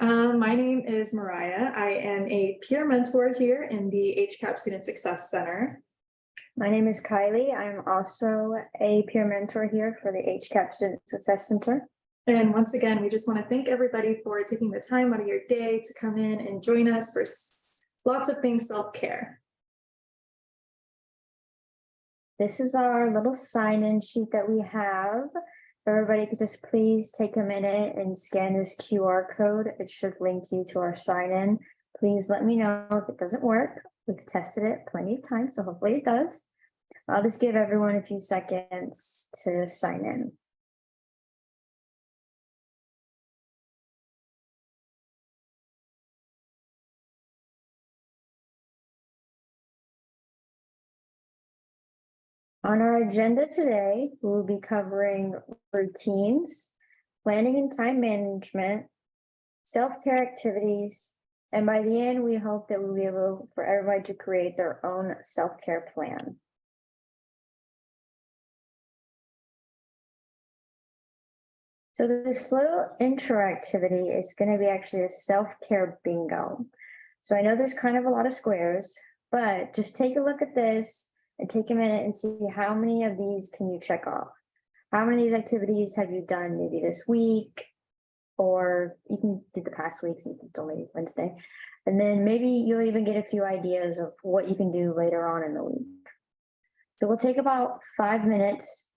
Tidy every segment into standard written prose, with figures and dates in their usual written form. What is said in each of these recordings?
My name is Mariah. I am a peer mentor here in the HCAP Student Success Center. My name is Kylie. I'm also a peer mentor here for the HCAP Student Success Center. And once again, we just want to thank everybody for taking the time out of your day to come in and join us for lots of things self-care. This is our little sign-in sheet that we have. Everybody could just please take a minute and scan this QR code. It should link you to our sign-in. Please let me know if it doesn't work. We've tested it plenty of times, so hopefully it does. I'll just give everyone a few seconds to sign in. On our agenda today, we'll be covering routines, planning and time management, self-care activities, and by the end, we hope that we'll be able for everybody to create their own self-care plan. So this little intro activity is going to be actually a self-care bingo. So I know there's kind of a lot of squares, but just take a look at this and take a minute and see how many of these can you check off. How many of these activities have you done maybe this week, or you can do the past week since it's only Wednesday. And then maybe you'll even get a few ideas of what you can do later on in the week. So we'll take about 5 minutes,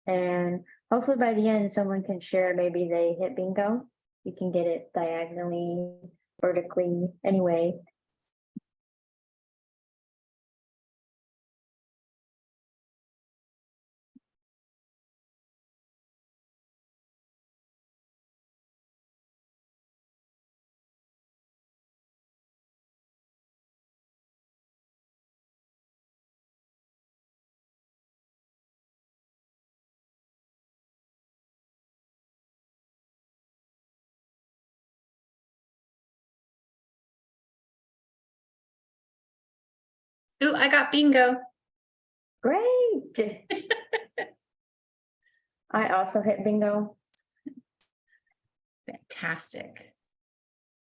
and hopefully by the end, someone can share maybe they hit bingo. You can get it diagonally, vertically, anyway. Ooh, I got bingo. Great. I also hit bingo. Fantastic.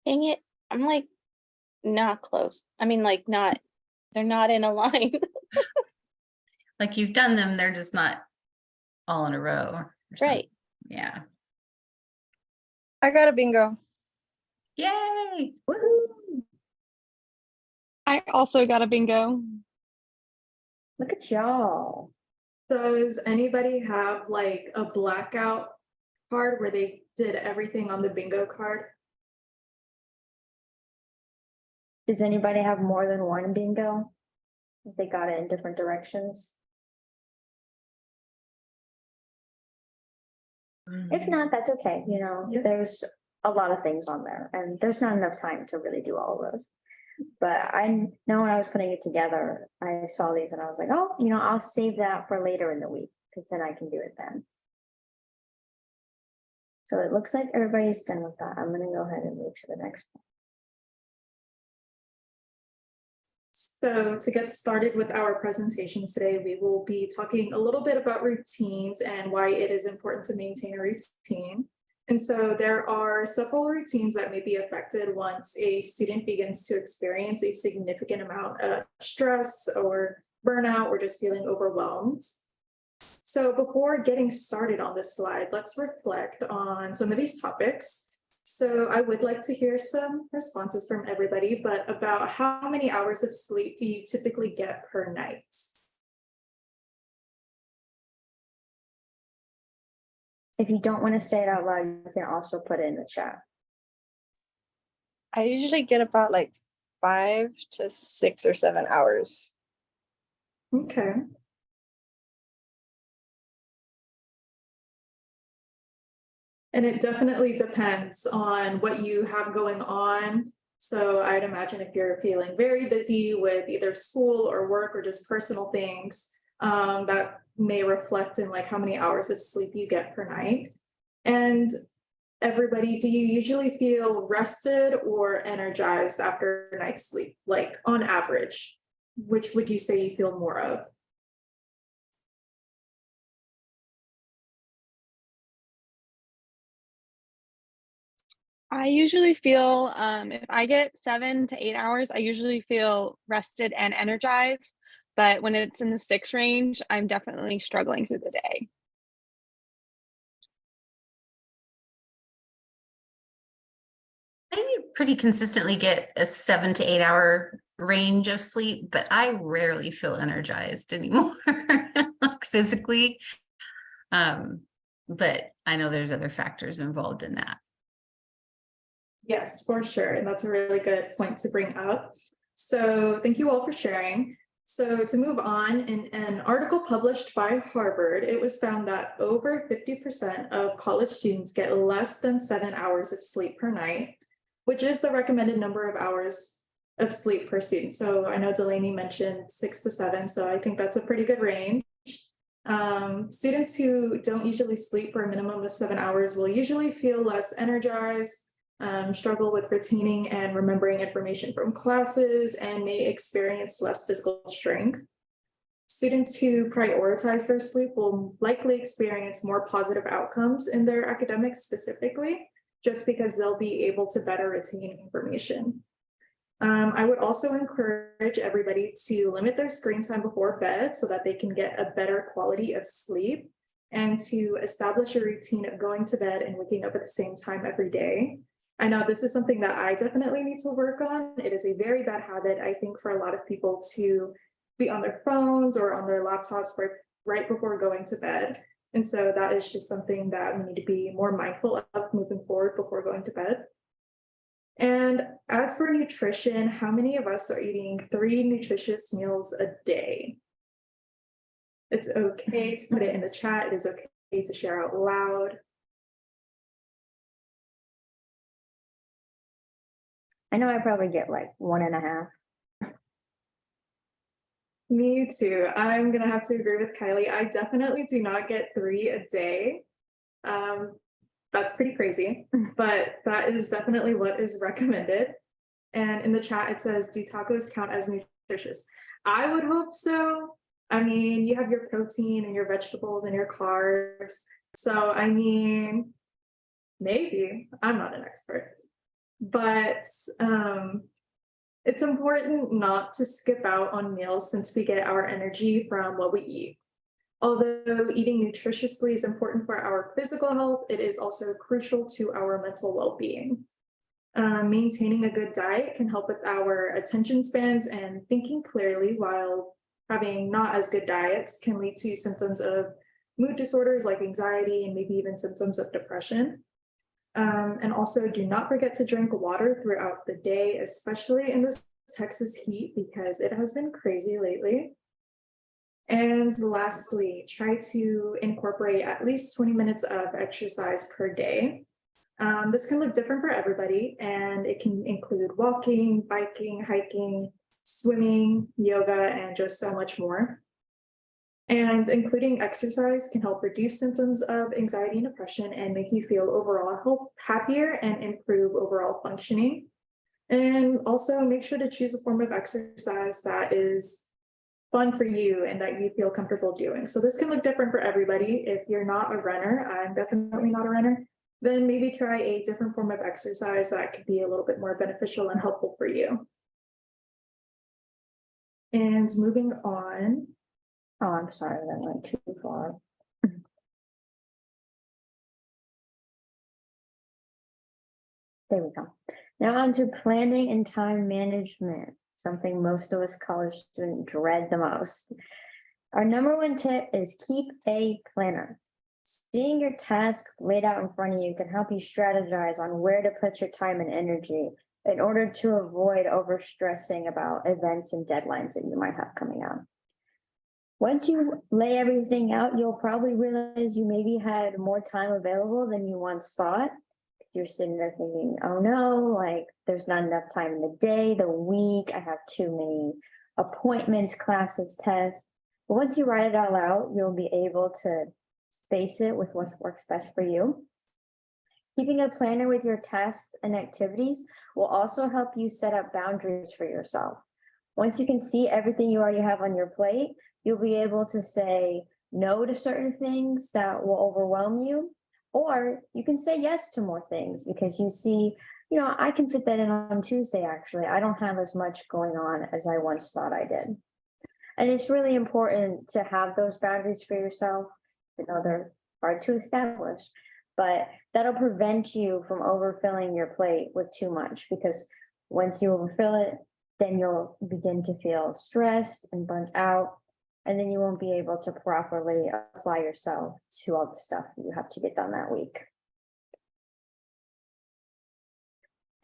Dang it. I'm like not close. I mean, like they're not in a line. Like you've done them, they're just not all in a row. Or something. Right. Yeah. I got a bingo. Yay. Woohoo! I also got a bingo. Look at y'all. Does anybody have like a blackout card where they did everything on the bingo card? Does anybody have more than one bingo? They got it in different directions. If not, that's okay. You know, there's a lot of things on there and there's not enough time to really do all of those. But I know when I was putting it together, I saw these and I was like, oh, you know, I'll save that for later in the week because then I can do it then. So it looks like everybody's done with that. I'm going to go ahead and move to the next one. So to get started with our presentation today, we will be talking a little bit about routines and why it is important to maintain a routine. And so there are several routines that may be affected once a student begins to experience a significant amount of stress or burnout or just feeling overwhelmed. So before getting started on this slide, let's reflect on some of these topics. So I would like to hear some responses from everybody, but about how many hours of sleep do you typically get per night? If you don't want to say it out loud, you can also put it in the chat. I usually get about like 5 to 6 or 7 hours. Okay. And it definitely depends on what you have going on. So I'd imagine if you're feeling very busy with either school or work or just personal things, that may reflect in like how many hours of sleep you get per night. And everybody, do you usually feel rested or energized after a night's sleep? Like on average, which would you say you feel more of? I usually feel, if I get 7 to 8 hours, I usually feel rested and energized. But when it's in the 6 range, I'm definitely struggling through the day. I pretty consistently get a 7 to 8 hour range of sleep, but I rarely feel energized anymore, like physically. But I know there's other factors involved in that. Yes, for sure. And that's a really good point to bring up. So thank you all for sharing. So to move on, in an article published by Harvard, it was found that over 50% of college students get less than 7 hours of sleep per night, which is the recommended number of hours of sleep per student. So I know Delaney mentioned 6 to 7, so I think that's a pretty good range. Students who don't usually sleep for a minimum of 7 hours will usually feel less energized, struggle with retaining and remembering information from classes, and may experience less physical strength. Students who prioritize their sleep will likely experience more positive outcomes in their academics specifically, just because they'll be able to better retain information. I would also encourage everybody to limit their screen time before bed so that they can get a better quality of sleep, and to establish a routine of going to bed and waking up at the same time every day. I know this is something that I definitely need to work on. It is a very bad habit, I think, for a lot of people to be on their phones or on their laptops right before going to bed. And so that is just something that we need to be more mindful of moving forward before going to bed. And as for nutrition, how many of us are eating 3 nutritious meals a day? It's okay to put it in the chat. It is okay to share out loud. I know I probably get like 1.5. Me too. I'm gonna have to agree with Kylie. I definitely do not get 3 a day. That's pretty crazy, but that is definitely what is recommended. And in the chat, it says, do tacos count as nutritious? I would hope so. I mean, you have your protein and your vegetables and your carbs. So, I mean, maybe. I'm not an expert. But it's important not to skip out on meals since we get our energy from what we eat. Although eating nutritiously is important for our physical health, it is also crucial to our mental well-being. Maintaining a good diet can help with our attention spans and thinking clearly, while having not as good diets can lead to symptoms of mood disorders like anxiety and maybe even symptoms of depression. And also do not forget to drink water throughout the day, especially in this Texas heat, because it has been crazy lately. And lastly, try to incorporate at least 20 minutes of exercise per day. This can look different for everybody, and it can include walking, biking, hiking, swimming, yoga, and just so much more. And including exercise can help reduce symptoms of anxiety and depression and make you feel overall happier and improve overall functioning. And also make sure to choose a form of exercise that is fun for you and that you feel comfortable doing. So this can look different for everybody. If you're not a runner, I'm definitely not a runner, then maybe try a different form of exercise that could be a little bit more beneficial and helpful for you. And moving on. Oh, I'm sorry, that went too far. There we go. Now on to planning and time management, something most of us college students dread the most. Our number 1 tip is keep a planner. Seeing your task laid out in front of you can help you strategize on where to put your time and energy in order to avoid overstressing about events and deadlines that you might have coming up. Once you lay everything out, you'll probably realize you maybe had more time available than you once thought. You're sitting there thinking, oh no, like there's not enough time in the day, the week, I have too many appointments, classes, tests. But once you write it all out, you'll be able to space it with what works best for you. Keeping a planner with your tasks and activities will also help you set up boundaries for yourself. Once you can see everything you already have on your plate, you'll be able to say no to certain things that will overwhelm you, Or you can say yes to more things because you see, I can fit that in on Tuesday, actually. I don't have as much going on as I once thought I did. And it's really important to have those boundaries for yourself. They're hard to establish, but that'll prevent you from overfilling your plate with too much, because once you overfill it, then you'll begin to feel stressed and burnt out, and then you won't be able to properly apply yourself to all the stuff that you have to get done that week.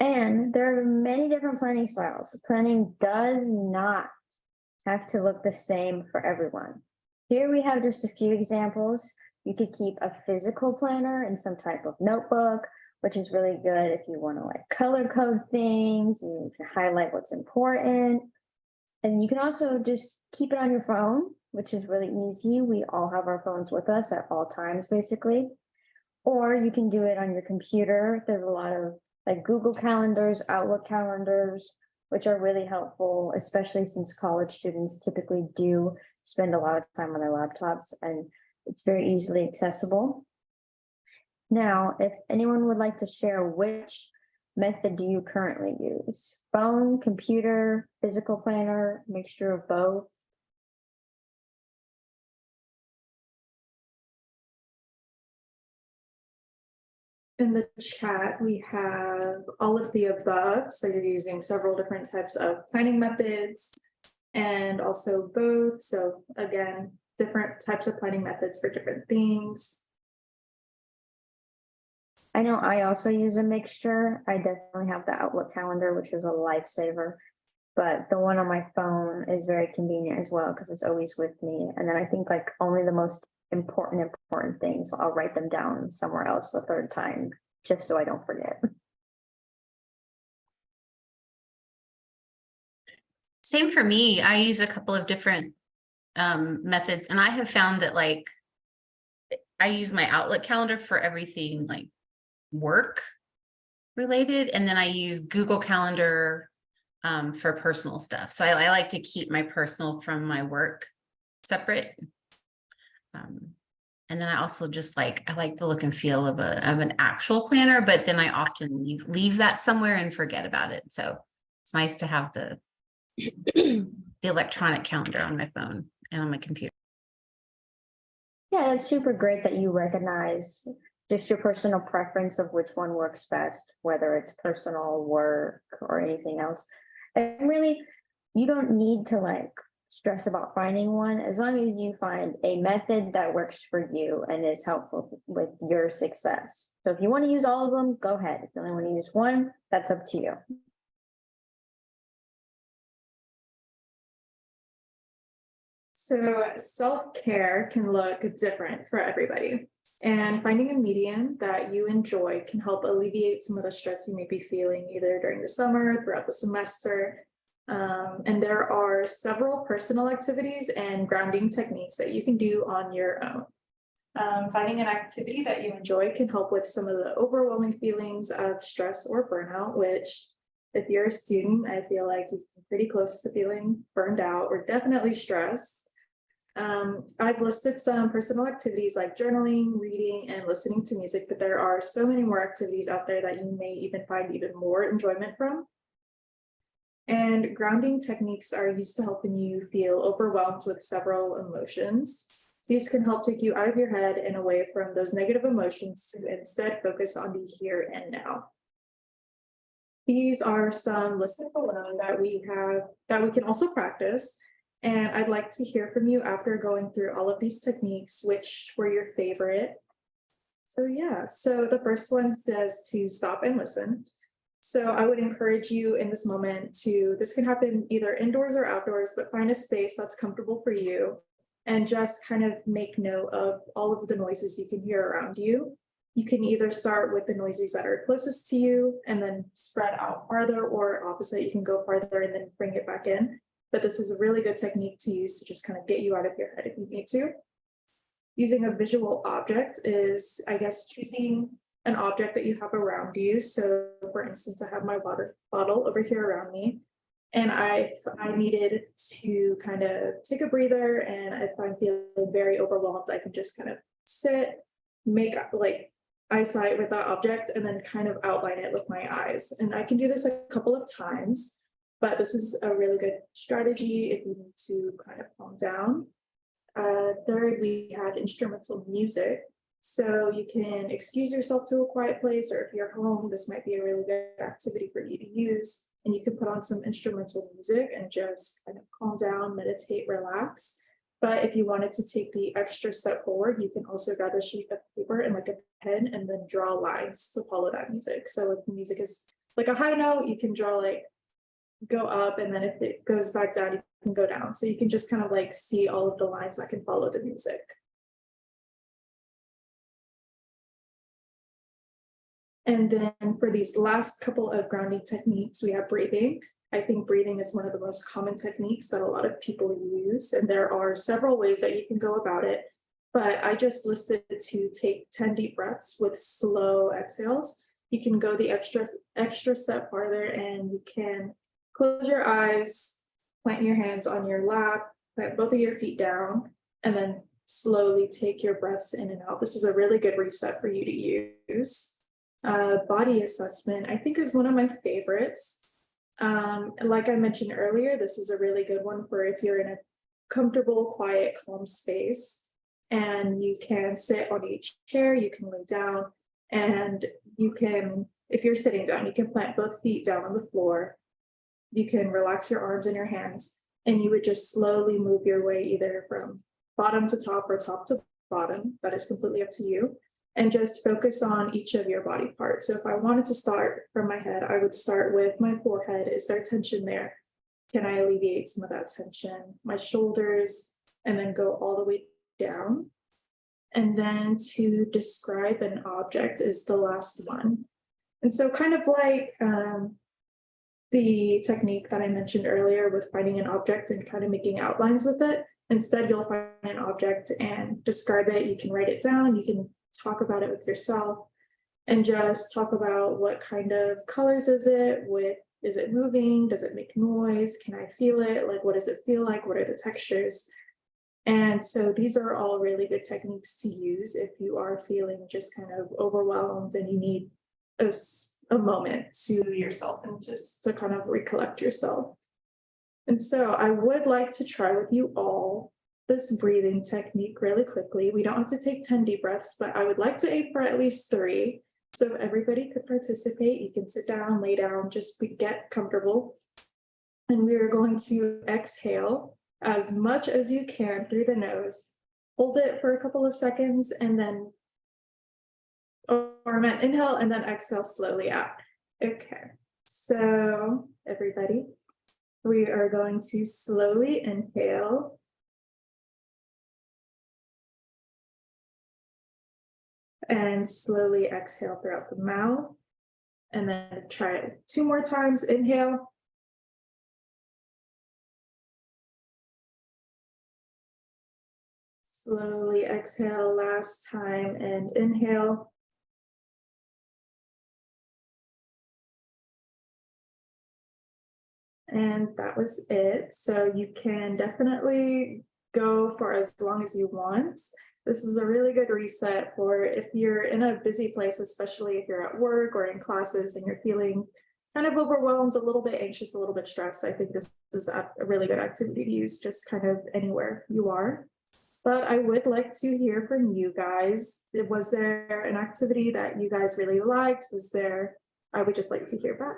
And there are many different planning styles. Planning does not have to look the same for everyone. Here we have just a few examples. You could keep a physical planner in some type of notebook, which is really good if you want to like color code things, you can highlight what's important. And you can also just keep it on your phone, which is really easy. We all have our phones with us at all times, basically. Or you can do it on your computer. There's a lot of like Google calendars, Outlook calendars, which are really helpful, especially since college students typically do spend a lot of time on their laptops, and it's very easily accessible. Now, if anyone would like to share, which method do you currently use? Phone, computer, physical planner, mixture of both? In the chat, we have all of the above. So you're using several different types of planning methods and also both. So again, different types of planning methods for different things. I know I also use a mixture. I definitely have the Outlook calendar, which is a lifesaver. But the one on my phone is very convenient as well because it's always with me. And then I think like only the most important things, I'll write them down somewhere else the third time, just so I don't forget. Same for me. I use a couple of different methods, and I have found that like I use my Outlook calendar for everything like work related, and then I use Google Calendar for personal stuff. So I like to keep my personal from my work separate. And then I also just I like the look and feel of an actual planner, but then I often leave that somewhere and forget about it. So it's nice to have the electronic calendar on my phone and on my computer. Yeah, it's super great that you recognize just your personal preference of which one works best, whether it's personal, work, or anything else. And really, you don't need to stress about finding one, as long as you find a method that works for you and is helpful with your success. So if you want to use all of them, go ahead. If you only want to use one, that's up to you. So self-care can look different for everybody. And finding a medium that you enjoy can help alleviate some of the stress you may be feeling either during the summer, throughout the semester. And there are several personal activities and grounding techniques that you can do on your own. Finding an activity that you enjoy can help with some of the overwhelming feelings of stress or burnout, which if you're a student, I feel like you're pretty close to feeling burned out or definitely stressed. I've listed some personal activities like journaling, reading, and listening to music, but there are so many more activities out there that you may even find even more enjoyment from. And grounding techniques are used to helping you feel overwhelmed with several emotions. These can help take you out of your head and away from those negative emotions to instead focus on the here and now. These are some listed below that we can also practice. And I'd like to hear from you after going through all of these techniques, which were your favorite. So the first one says to stop and listen. So I would encourage you in this moment this can happen either indoors or outdoors, but find a space that's comfortable for you and just kind of make note of all of the noises you can hear around you. You can either start with the noises that are closest to you and then spread out farther, or opposite, you can go farther and then bring it back in. But this is a really good technique to use to just kind of get you out of your head if you need to. Using a visual object is, I guess, choosing an object that you have around you. So for instance, I have my water bottle over here around me, and I needed to kind of take a breather, and if I'm feeling very overwhelmed, I can just kind of sit, make eyesight with that object and then kind of outline it with my eyes. And I can do this a couple of times, but this is a really good strategy if you need to kind of calm down. Third, we had instrumental music. So you can excuse yourself to a quiet place, or if you're home, this might be a really good activity for you to use. And you can put on some instrumental music and just kind of calm down, meditate, relax. But if you wanted to take the extra step forward, you can also grab a sheet of paper and like a pen and then draw lines to follow that music. So if the music is like a high note, you can draw like go up, and then if it goes back down, you can go down. So you can just kind of like see all of the lines that can follow the music. And then for these last couple of grounding techniques, we have breathing. I think breathing is one of the most common techniques that a lot of people use, and there are several ways that you can go about it. But I just listed to take 10 deep breaths with slow exhales. You can go the extra step farther, and you can close your eyes, plant your hands on your lap, plant both of your feet down, and then slowly take your breaths in and out. This is a really good reset for you to use. Body assessment, I think, is one of my favorites. Like I mentioned earlier, this is a really good one for if you're in a comfortable, quiet, calm space, and you can sit on each chair, you can lay down, and you can, if you're sitting down, you can plant both feet down on the floor. You can relax your arms and your hands, and you would just slowly move your way either from bottom to top or top to bottom. That is completely up to you. And just focus on each of your body parts. So if I wanted to start from my head, I would start with my forehead. Is there tension there? Can I alleviate some of that tension? My shoulders, and then go all the way down. And then to describe an object is the last one. And so kind of like the technique that I mentioned earlier with finding an object and kind of making outlines with it. Instead, you'll find an object and describe it. You can write it down. You can talk about it with yourself and just talk about what kind of colors is it, is it moving, does it make noise, can I feel it, like what does it feel like, what are the textures. And so these are all really good techniques to use if you are feeling just kind of overwhelmed and you need a moment to yourself and just to kind of recollect yourself. And so I would like to try with you all this breathing technique really quickly. We don't have to take 10 deep breaths, but I would like to aim for at least 3. So if everybody could participate, you can sit down, lay down, just get comfortable. And we are going to exhale as much as you can through the nose. Hold it for a couple of seconds and then, inhale and then exhale slowly out. Okay, so everybody, we are going to slowly inhale. And slowly exhale throughout the mouth. And then try it 2 more times. Inhale. Slowly exhale last time and inhale. And that was it. So you can definitely go for as long as you want. This is a really good reset for if you're in a busy place, especially if you're at work or in classes and you're feeling kind of overwhelmed, a little bit anxious, a little bit stressed. I think this is a really good activity to use just kind of anywhere you are. But I would like to hear from you guys. Was there an activity that you guys really liked? I would just like to hear back.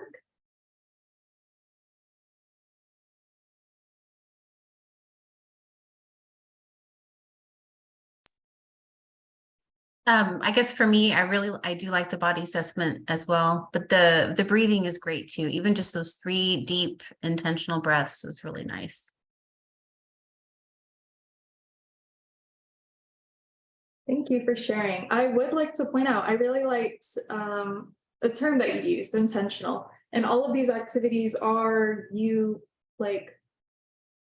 I guess for me, I do like the body assessment as well, but the breathing is great too. Even just those 3 deep intentional breaths is really nice. Thank you for sharing. I would like to point out, I really liked the term that you used, intentional. And all of these activities are you like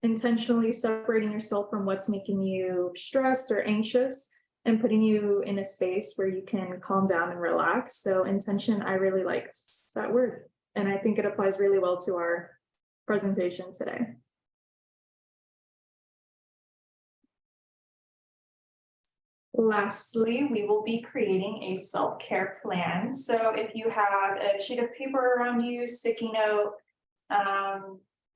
intentionally separating yourself from what's making you stressed or anxious and putting you in a space where you can calm down and relax. So intention, I really liked that word. And I think it applies really well to our presentation today. Lastly, we will be creating a self-care plan. So if you have a sheet of paper around you, sticky note,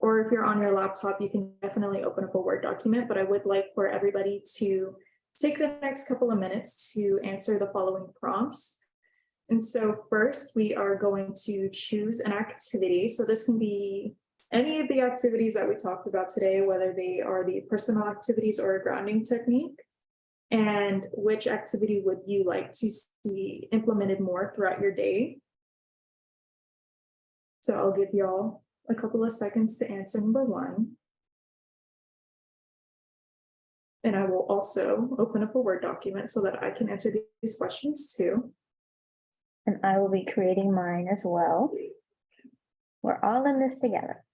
or if you're on your laptop, you can definitely open up a Word document, but I would like for everybody to take the next couple of minutes to answer the following prompts. And so first, we are going to choose an activity. So this can be any of the activities that we talked about today, whether they are the personal activities or a grounding technique. And which activity would you like to see implemented more throughout your day? So I'll give y'all a couple of seconds to answer number one. And I will also open up a Word document so that I can answer these questions too. And I will be creating mine as well. We're all in this together.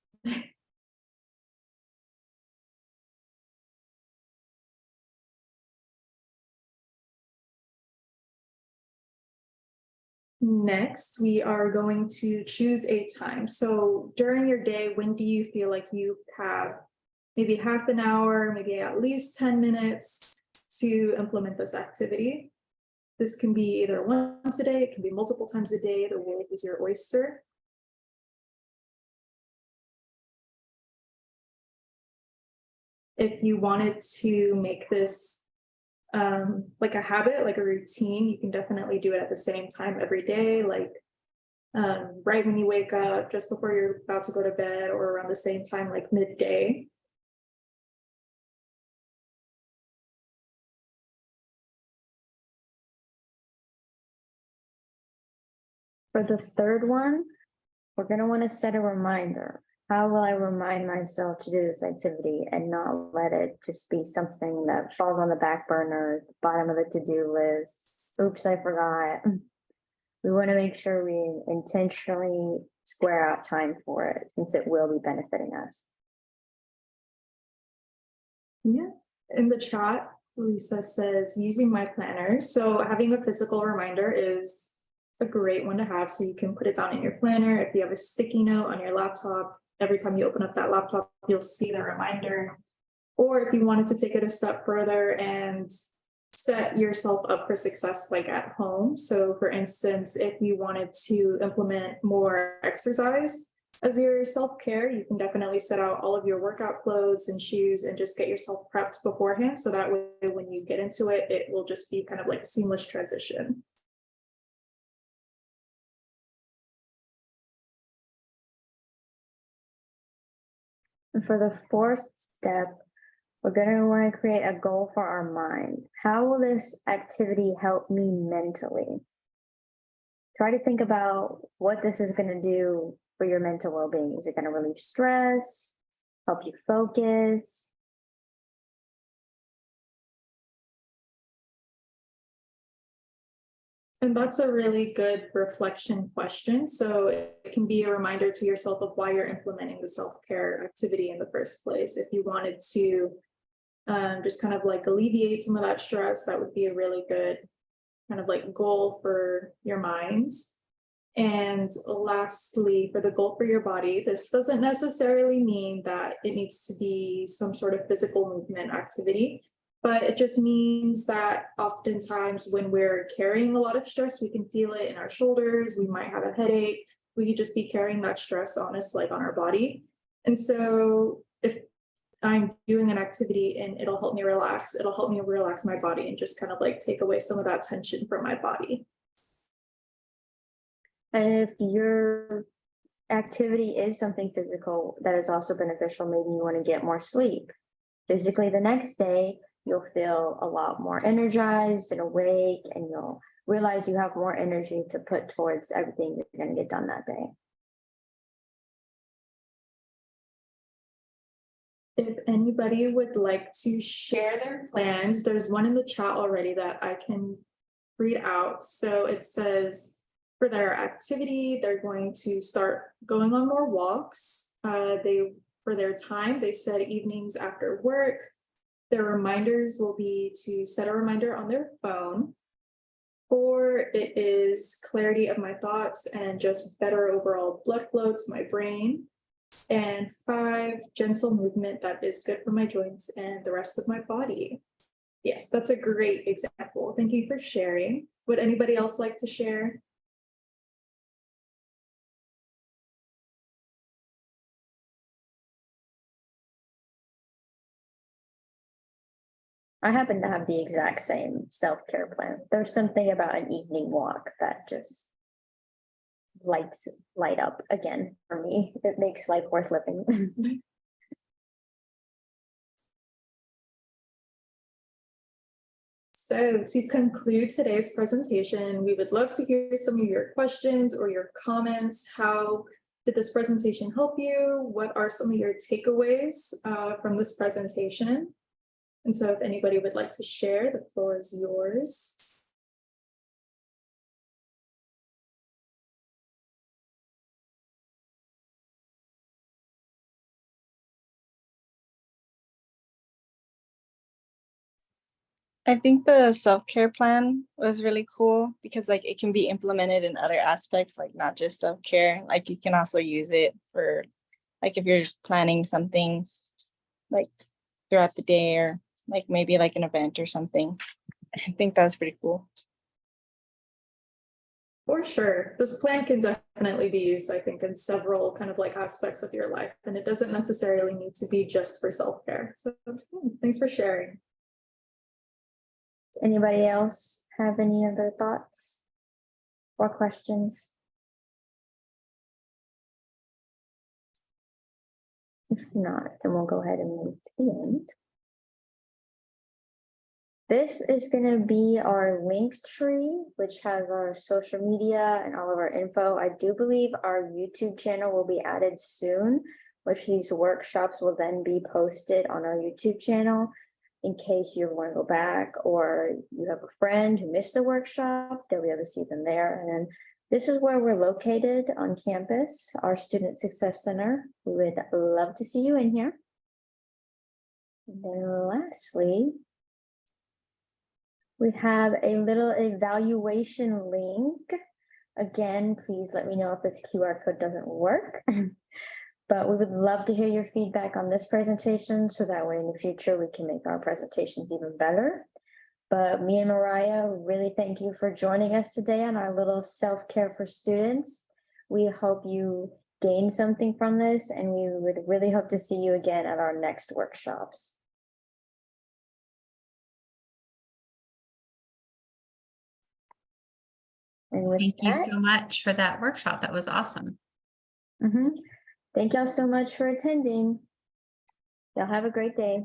Next, we are going to choose a time. So during your day, when do you feel like you have maybe half an hour, maybe at least 10 minutes to implement this activity? This can be either once a day, it can be multiple times a day. The world is your oyster. If you wanted to make this like a habit, like a routine, you can definitely do it at the same time every day, like right when you wake up, just before you're about to go to bed, or around the same time, like midday. For the third one, we're gonna want to set a reminder. How will I remind myself to do this activity and not let it just be something that falls on the back burner, bottom of the to-do list? Oops, I forgot. We want to make sure we intentionally square out time for it, since it will be benefiting us. Yeah, in the chat, Lisa says using my planner. So having a physical reminder is a great one to have. So you can put it down in your planner. If you have a sticky note on your laptop, every time you open up that laptop, you'll see the reminder. Or if you wanted to take it a step further and set yourself up for success, like at home. So for instance, if you wanted to implement more exercise as your self-care, you can definitely set out all of your workout clothes and shoes and just get yourself prepped beforehand. So that way, when you get into it, it will just be kind of like a seamless transition. And for the fourth step, we're gonna want to create a goal for our mind. How will this activity help me mentally? Try to think about what this is gonna do for your mental well-being. Is it gonna relieve stress, help you focus? And that's a really good reflection question. So it can be a reminder to yourself of why you're implementing the self-care activity in the first place. If you wanted to just kind of like alleviate some of that stress, that would be a really good kind of like goal for your mind. And lastly, for the goal for your body, this doesn't necessarily mean that it needs to be some sort of physical movement activity, but it just means that oftentimes when we're carrying a lot of stress, we can feel it in our shoulders, we might have a headache, we could just be carrying that stress on us, like on our body. And so if I'm doing an activity and it'll help me relax my body and just kind of like take away some of that tension from my body. And if your activity is something physical that is also beneficial, maybe you want to get more sleep. Physically, the next day, you'll feel a lot more energized and awake, and you'll realize you have more energy to put towards everything you're going to get done that day. If anybody would like to share their plans, there's one in the chat already that I can read out. So it says, for their activity, they're going to start going on more walks. For their time, they said evenings after work. Their reminders will be to set a reminder on their phone. 4, it is clarity of my thoughts and just better overall blood flow to my brain. And 5, gentle movement that is good for my joints and the rest of my body. Yes, that's a great example. Thank you for sharing. Would anybody else like to share? I happen to have the exact same self-care plan. There's something about an evening walk that just light up again for me. It makes life worth living. So to conclude today's presentation, we would love to hear some of your questions or your comments. How did this presentation help you? What are some of your takeaways from this presentation? And so if anybody would like to share, the floor is yours. I think the self-care plan was really cool because like it can be implemented in other aspects, like not just self-care. Like you can also use it for like if you're planning something like throughout the day or like maybe like an event or something. I think that was pretty cool. For sure. This plan can definitely be used, I think, in several kind of like aspects of your life, and it doesn't necessarily need to be just for self-care. So thanks for sharing. Does anybody else have any other thoughts or questions? If not, then we'll go ahead and move to the end. This is going to be our link tree, which has our social media and all of our info. I do believe our YouTube channel will be added soon, which these workshops will then be posted on our YouTube channel in case you want to go back or you have a friend who missed the workshop, they'll be able to see them there. And then this is where we're located on campus, our Student Success Center. We would love to see you in here. And then lastly, we have a little evaluation link. Again, please let me know if this QR code doesn't work. But we would love to hear your feedback on this presentation so that way in the future we can make our presentations even better. But me and Mariah really thank you for joining us today on our little self-care for students. We hope you gain something from this, and we would really hope to see you again at our next workshops. And with Thank you that, so much for that workshop. That was awesome. thank y'all so much for attending. Y'all have a great day.